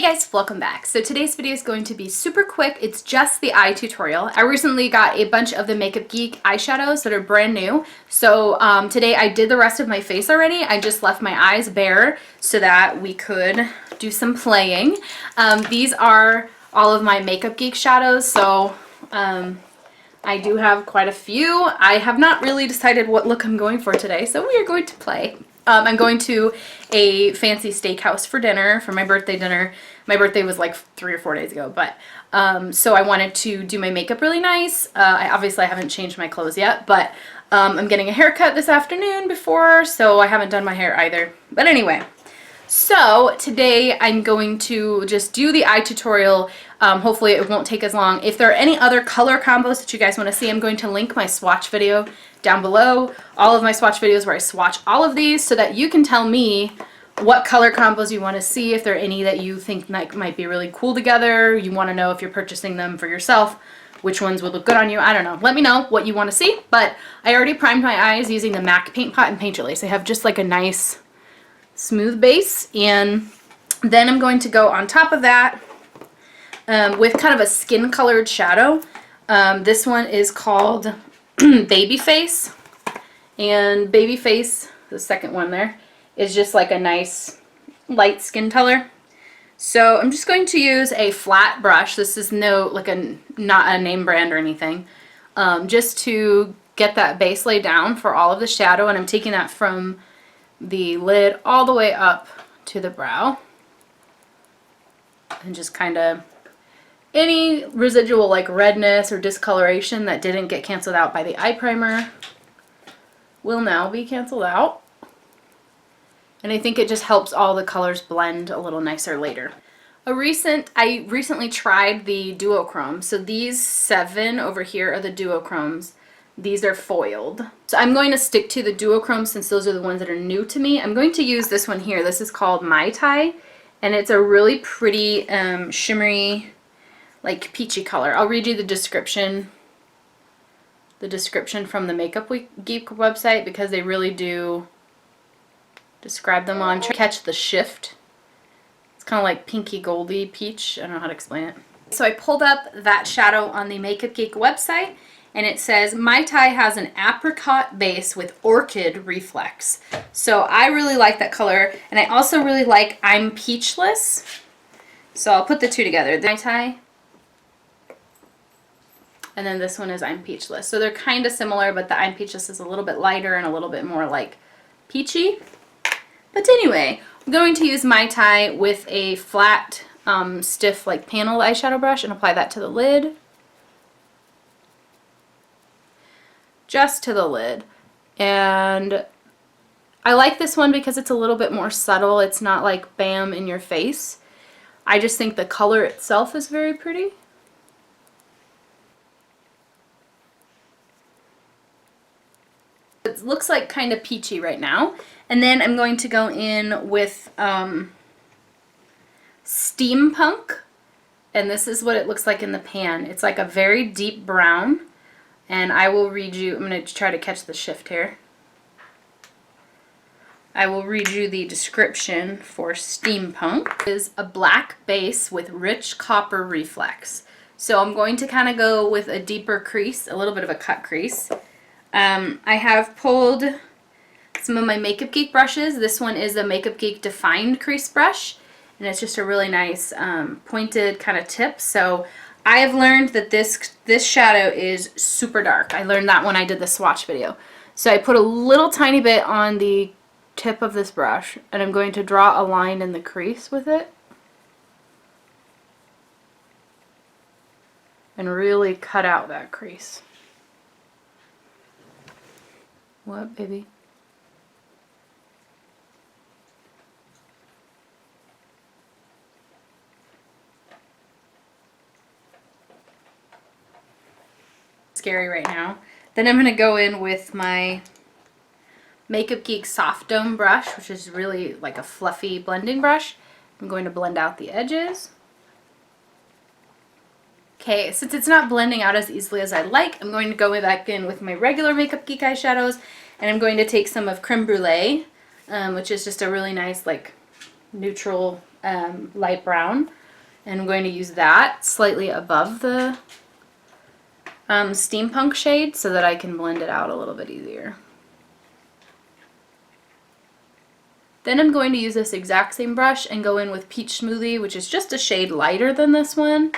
guys, welcome back. So today's video is going to be super quick. It's just the eye tutorial. I recently got a bunch of the Makeup Geek eyeshadows that are brand new. So today I did the rest of my face already. I just left my eyes bare so that we could do some playing. These are all of my Makeup Geek shadows. So I do have quite a few. I have not really decided what look I'm going for today, so we are going to play. I'm going to a fancy steakhouse for dinner, for my birthday dinner. My birthday was like 3 or 4 days ago, but so I wanted to do my makeup really nice. Obviously I haven't changed my clothes yet, but I'm getting a haircut this afternoon before, so I haven't done my hair either. But anyway, so today I'm going to just do the eye tutorial. Hopefully it won't take as long. If there are any other color combos that you guys want to see, I'm going to link my swatch video down below. All of my swatch videos where I swatch all of these so that you can tell me what color combos you want to see, if there are any that you think might be really cool together. You want to know if you're purchasing them for yourself, which ones would look good on you. I don't know. Let me know what you want to see. But I already primed my eyes using the MAC Paint Pot and Paint Relief. I have just like a nice smooth base, and then I'm going to go on top of that with kind of a skin colored shadow. This one is called Baby Face, and Baby Face, the second one there, is just like a nice light skin color. So I'm just going to use a flat brush. This is not a name brand or anything, just to get that base laid down for all of the shadow, and I'm taking that from the lid all the way up to the brow, and just kind of any residual like redness or discoloration that didn't get canceled out by the eye primer will now be canceled out. And I think it just helps all the colors blend a little nicer later. I recently tried the DuoChromes. So these 7 over here are the DuoChromes. These are foiled. So I'm going to stick to the DuoChromes since those are the ones that are new to me. I'm going to use this one here. This is called Mai Tai, and it's a really pretty shimmery, like peachy color. I'll read you the description from the Makeup Geek website, because they really do describe them on. Catch the shift. It's kind of like pinky goldy peach. I don't know how to explain it. So I pulled up that shadow on the Makeup Geek website, and it says Mai Tai has an apricot base with orchid reflex. So I really like that color, and I also really like I'm Peachless. So I'll put the two together. The Mai Tai, and then this one is I'm Peachless. So they're kind of similar, but the I'm Peachless is a little bit lighter and a little bit more like peachy. But anyway, I'm going to use Mai Tai with a flat, stiff, like panel eyeshadow brush and apply that to the lid. Just to the lid. And I like this one because it's a little bit more subtle. It's not like bam in your face. I just think the color itself is very pretty. It looks like kind of peachy right now. And then I'm going to go in with Steampunk, and this is what it looks like in the pan. It's like a very deep brown, and I will read you, I'm going to try to catch the shift here. I will read you the description for Steampunk. It is a black base with rich copper reflex. So I'm going to kind of go with a deeper crease, a little bit of a cut crease. I have pulled some of my Makeup Geek brushes. This one is a Makeup Geek defined crease brush, and it's just a really nice pointed kind of tip. So I have learned that this shadow is super dark. I learned that when I did the swatch video. So I put a little tiny bit on the tip of this brush, and I'm going to draw a line in the crease with it and really cut out that crease. What, baby? Scary right now. Then I'm going to go in with my Makeup Geek Soft Dome brush, which is really like a fluffy blending brush. I'm going to blend out the edges. Okay, since it's not blending out as easily as I like, I'm going to go back in with my regular Makeup Geek eyeshadows, and I'm going to take some of Creme Brule, which is just a really nice like neutral light brown. And I'm going to use that slightly above the steampunk shade so that I can blend it out a little bit easier. Then I'm going to use this exact same brush and go in with Peach Smoothie, which is just a shade lighter than this one.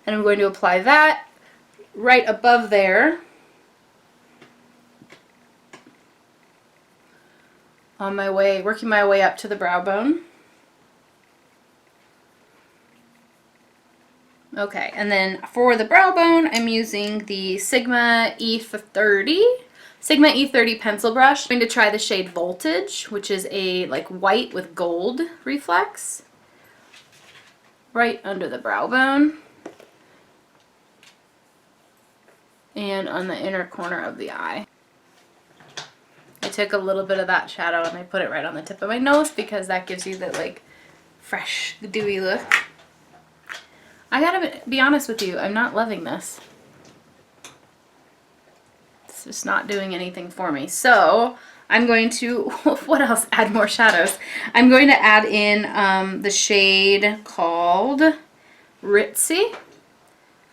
And I'm going to apply that right above there on my way, working my way up to the brow bone. Okay, and then for the brow bone, I'm using the Sigma E30 pencil brush. I'm going to try the shade Voltage, which is a like white with gold reflex, right under the brow bone and on the inner corner of the eye. I took a little bit of that shadow and I put it right on the tip of my nose because that gives you the like fresh, dewy look. I gotta be honest with you, I'm not loving this. It's just not doing anything for me. So I'm going to, what else? Add more shadows. I'm going to add in the shade called Ritzy.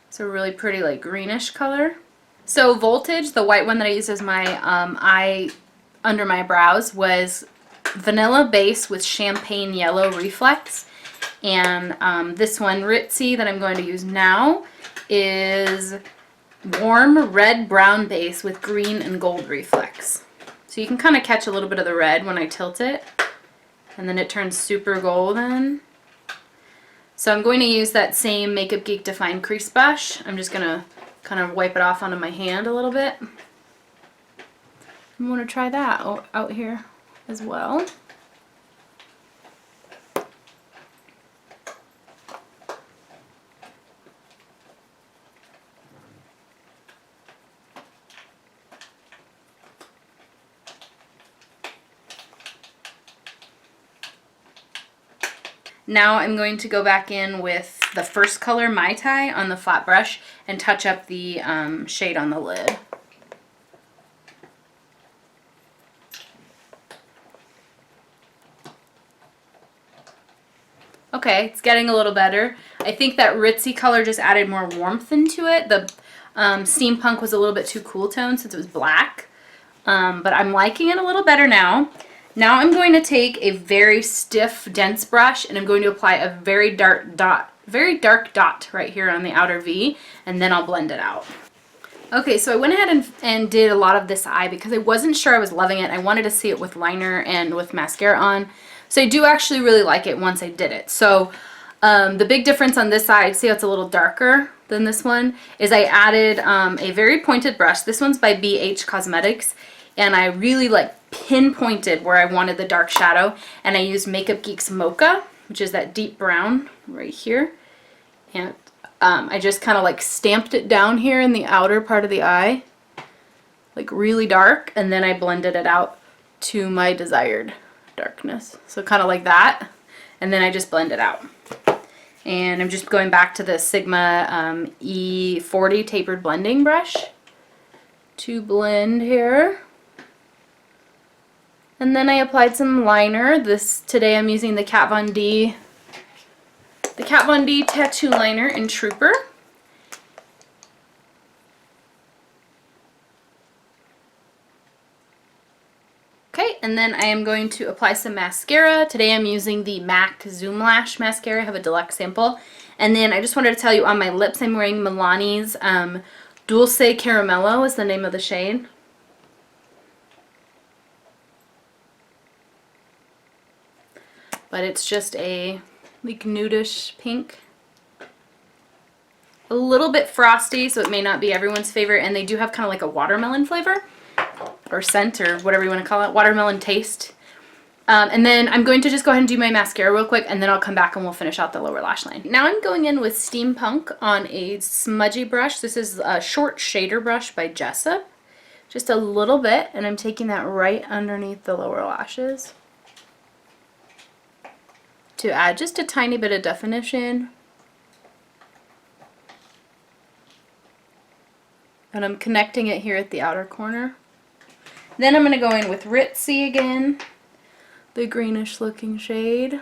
It's a really pretty like greenish color. So Voltage, the white one that I used as my eye under my brows, was vanilla base with champagne yellow reflex. And this one, Ritzy, that I'm going to use now is warm red-brown base with green and gold reflex. So you can kind of catch a little bit of the red when I tilt it, and then it turns super golden. So I'm going to use that same Makeup Geek Define Crease Brush. I'm just going to kind of wipe it off onto my hand a little bit. I'm going to try that out here as well. Now I'm going to go back in with the first color, Mai Tai, on the flat brush and touch up the shade on the lid. Okay, it's getting a little better. I think that Ritzy color just added more warmth into it. The steampunk was a little bit too cool tone since it was black, but I'm liking it a little better now. Now I'm going to take a very stiff, dense brush and I'm going to apply a very dark dot right here on the outer V, and then I'll blend it out. Okay, so I went ahead and did a lot of this eye because I wasn't sure I was loving it. I wanted to see it with liner and with mascara on. So I do actually really like it once I did it. So the big difference on this side, see how it's a little darker than this one, is I added a very pointed brush. This one's by BH Cosmetics, and I really like pinpointed where I wanted the dark shadow, and I used Makeup Geek's Mocha, which is that deep brown right here, and I just kind of like stamped it down here in the outer part of the eye, like really dark, and then I blended it out to my desired darkness. So kind of like that, and then I just blend it out. And I'm just going back to the Sigma E40 tapered blending brush to blend here. And then I applied some liner. Today I'm using the Kat Von D Tattoo Liner in Trooper. Okay, and then I am going to apply some mascara. Today I'm using the MAC Zoom Lash Mascara. I have a deluxe sample. And then I just wanted to tell you on my lips I'm wearing Milani's Dulce Caramello is the name of the shade. But it's just a like nudish pink. A little bit frosty, so it may not be everyone's favorite, and they do have kind of like a watermelon flavor or scent or whatever you want to call it, watermelon taste. And then I'm going to just go ahead and do my mascara real quick, and then I'll come back and we'll finish out the lower lash line. Now I'm going in with Steampunk on a smudgy brush. This is a short shader brush by Jessup. Just a little bit, and I'm taking that right underneath the lower lashes to add just a tiny bit of definition. And I'm connecting it here at the outer corner. Then I'm going to go in with Ritzy again, the greenish looking shade.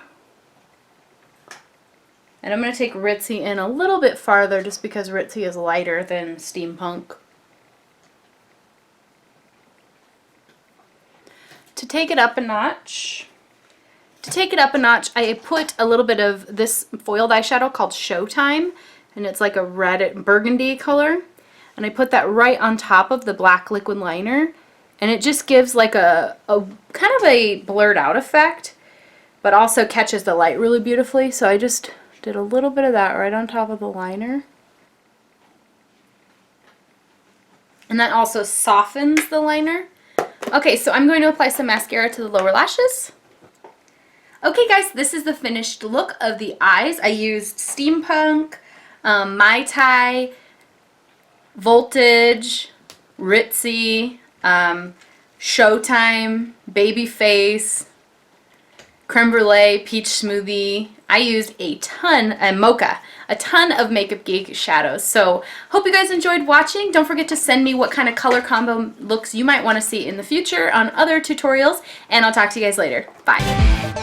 And I'm going to take Ritzy in a little bit farther just because Ritzy is lighter than Steampunk. To take it up a notch, I put a little bit of this foiled eyeshadow called Showtime, and it's like a red burgundy color. And I put that right on top of the black liquid liner, and it just gives like a kind of a blurred out effect, but also catches the light really beautifully. So I just did a little bit of that right on top of the liner. And that also softens the liner. Okay, so I'm going to apply some mascara to the lower lashes. Okay guys, this is the finished look of the eyes. I used Steampunk, Mai Tai, Voltage, Ritzy, Showtime, Babyface, Creme Brule, Peach Smoothie. I used a ton, Mocha, a ton of Makeup Geek shadows. So hope you guys enjoyed watching. Don't forget to send me what kind of color combo looks you might want to see in the future on other tutorials, and I'll talk to you guys later. Bye.